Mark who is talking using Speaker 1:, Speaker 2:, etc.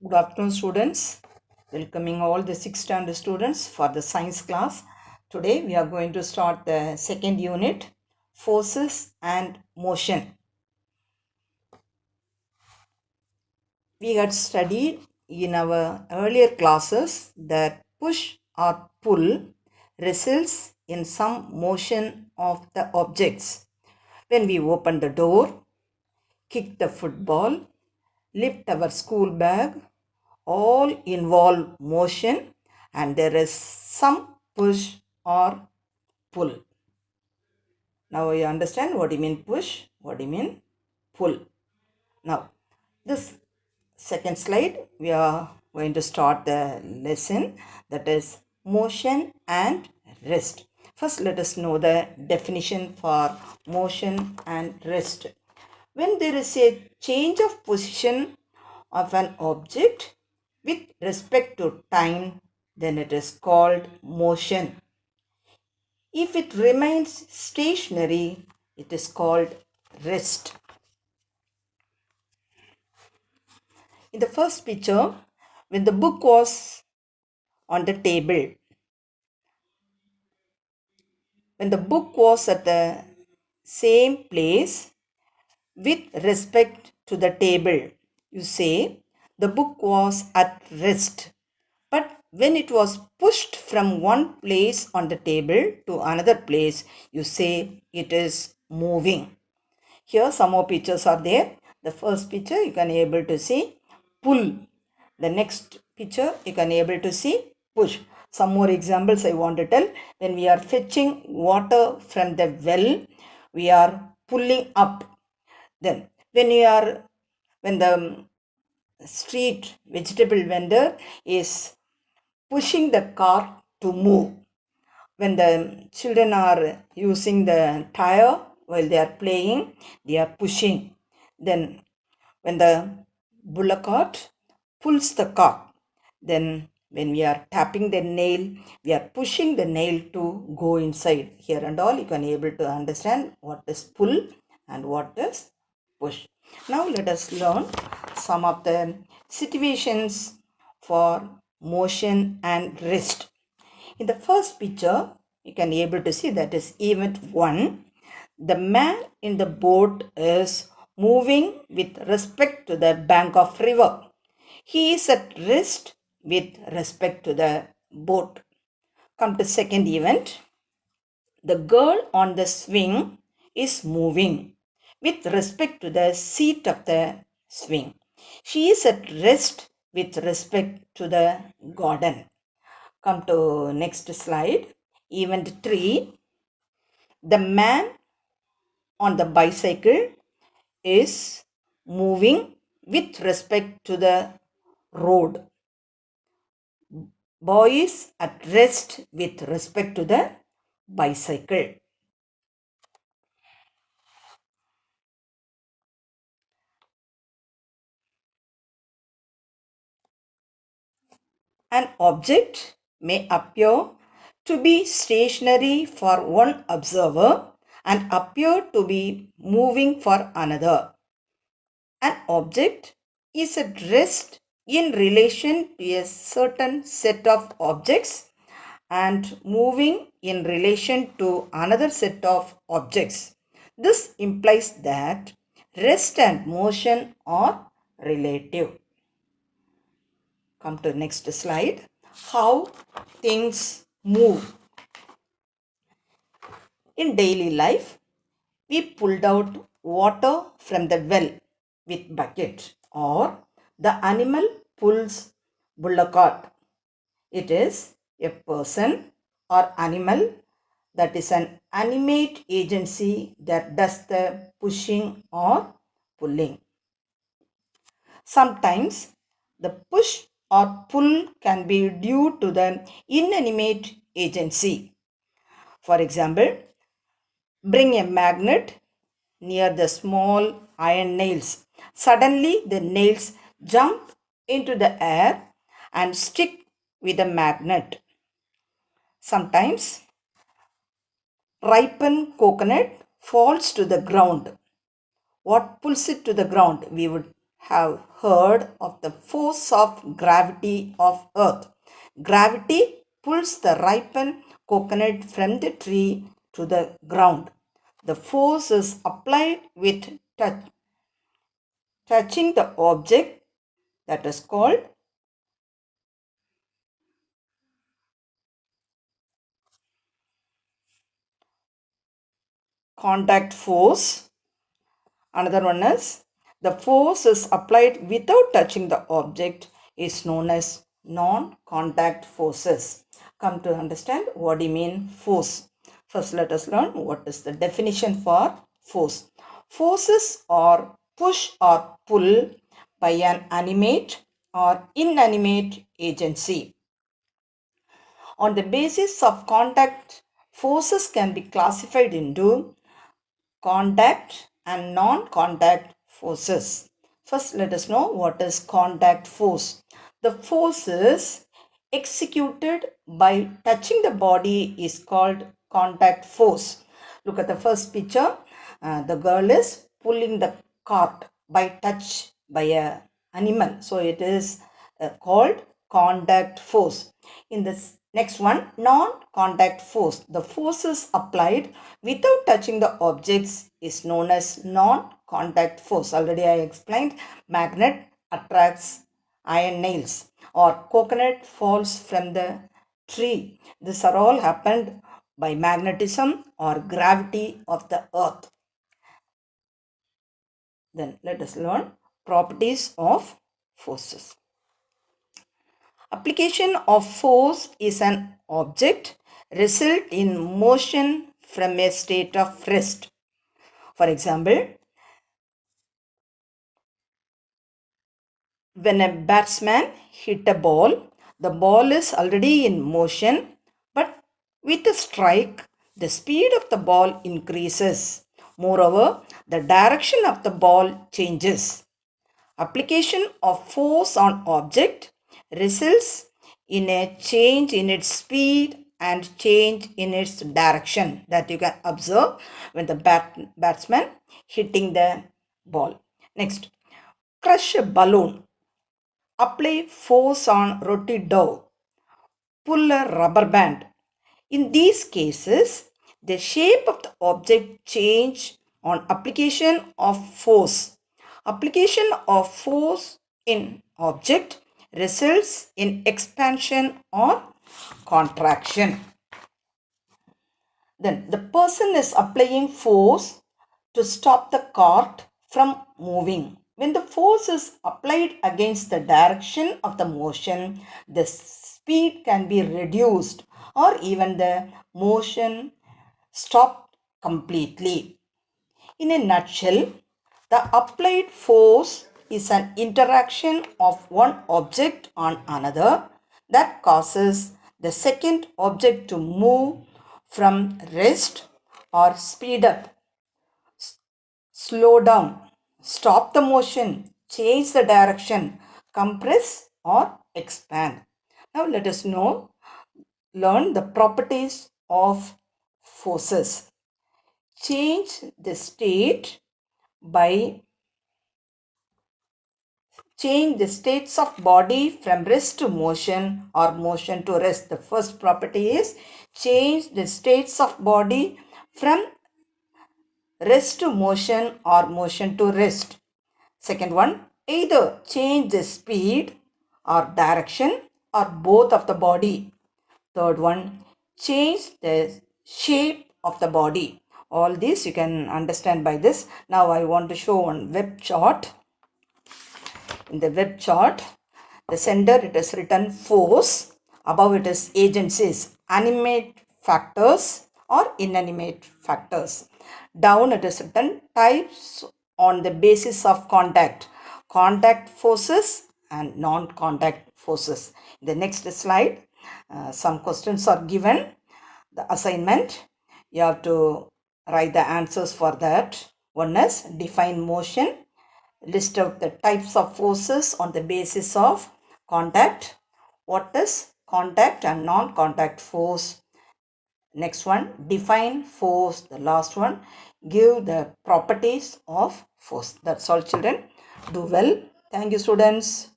Speaker 1: Good afternoon, students. Welcoming all the 6th standard students for the science class. Today we are going to start the second unit, forces and motion. We had studied in our earlier classes that push or pull results in some motion of the objects. When we open the door, kick the football, lift our school bag, all involve motion and there is some push or pull. Now you understand what you mean push, what you mean pull. Now this second slide we are going to start the lesson, that is motion and rest. First let us know the definition for motion and rest. When there is a change of position of an object with respect to time, then it is called motion. If it remains stationary, it is called rest. In the first picture, when the book was on the table, when the book was at the same place with respect to the table, you say the book was at rest. But when it was pushed from one place on the table to another place, you say it is moving. Here some more pictures are there. The first picture you can able to see pull. The next picture you can able to see push. Some more examples I want to tell. When we are fetching water from the well, we are pulling up. Then when the street vegetable vendor is pushing the car to move. When the children are using the tire while they are playing, they are pushing. Then when the bullock cart pulls the cart, then when we are tapping the nail, we are pushing the nail to go inside. Here and all you can able to understand what is pull and what is push. Now let us learn some of the situations for motion and rest. In the first picture, you can able to see that is event 1. The man in the boat is moving with respect to the bank of river. He is at rest with respect to the boat. Come to second event. The girl on the swing is moving with respect to the seat of the swing. She is at rest with respect to the garden. Come to next slide. Event 3. The man on the bicycle is moving with respect to the road. Boy is at rest with respect to the bicycle. An object may appear to be stationary for one observer and appear to be moving for another. An object is at rest in relation to a certain set of objects and moving in relation to another set of objects. This implies that rest and motion are relative. Come to next slide. How things move. In daily life, we pulled out water from the well with bucket, or the animal pulls bullock cart. It is a person or animal, that is an animate agency that does the pushing or pulling. Sometimes the push or pull can be due to the inanimate agency. For example, bring a magnet near the small iron nails. Suddenly the nails jump into the air and stick with the magnet. Sometimes ripened coconut falls to the ground. What pulls it to the ground? We would have heard of the force of gravity of Earth. Gravity pulls the ripened coconut from the tree to the ground. The force is applied with touching the object, that is called contact force. Another one is the force is applied without touching the object is known as non-contact forces. Come to understand what do you mean force. First let us learn what is the definition for force. Forces are push or pull by an animate or inanimate agency. On the basis of contact, forces can be classified into contact and non-contact forces. First, let us know what is contact force. The force is executed by touching the body is called contact force. Look at the first picture. The girl is pulling the cart by touch by a animal. So it is called contact force. In this next one, non-contact force. The forces applied without touching the objects is known as non-contact force. Already I explained magnet attracts iron nails or coconut falls from the tree. These are all happened by magnetism or gravity of the earth. Then let us learn properties of forces. Application of force is an object result in motion from a state of rest. For example, when a batsman hit a ball, the ball is already in motion, but with a strike, the speed of the ball increases. Moreover, the direction of the ball changes. Application of force on object results in a change in its speed and change in its direction that you can observe when the batsman hitting the ball. Next, crush a balloon. Apply force on roti dough. Pull a rubber band. In these cases, the shape of the object change on application of force. Application of force in object results in expansion or contraction. Then the person is applying force to stop the cart from moving. When the force is applied against the direction of the motion, the speed can be reduced or even the motion stopped completely. In a nutshell, the applied force is an interaction of one object on another that causes the second object to move from rest or speed up, slow down, stop the motion, change the direction, compress or expand. Now let us learn the properties of forces. Change the state by change the states of body from rest to motion or motion to rest. The first property is change the states of body from rest to motion or motion to rest. Second one, either change the speed or direction or both of the body. Third one, change the shape of the body. All this you can understand by this. Now I want to show one web chart. In the web chart, the center it is written force, above it is agencies, animate factors or inanimate factors. Down it is written types on the basis of contact forces and non-contact forces. In the next slide, some questions are given. The assignment, you have to write the answers for that. One is define motion. List out the types of forces on the basis of contact. What is contact and non-contact force? Next one, define force. The last one, give the properties of force. That's all children. Do well. Thank you, students.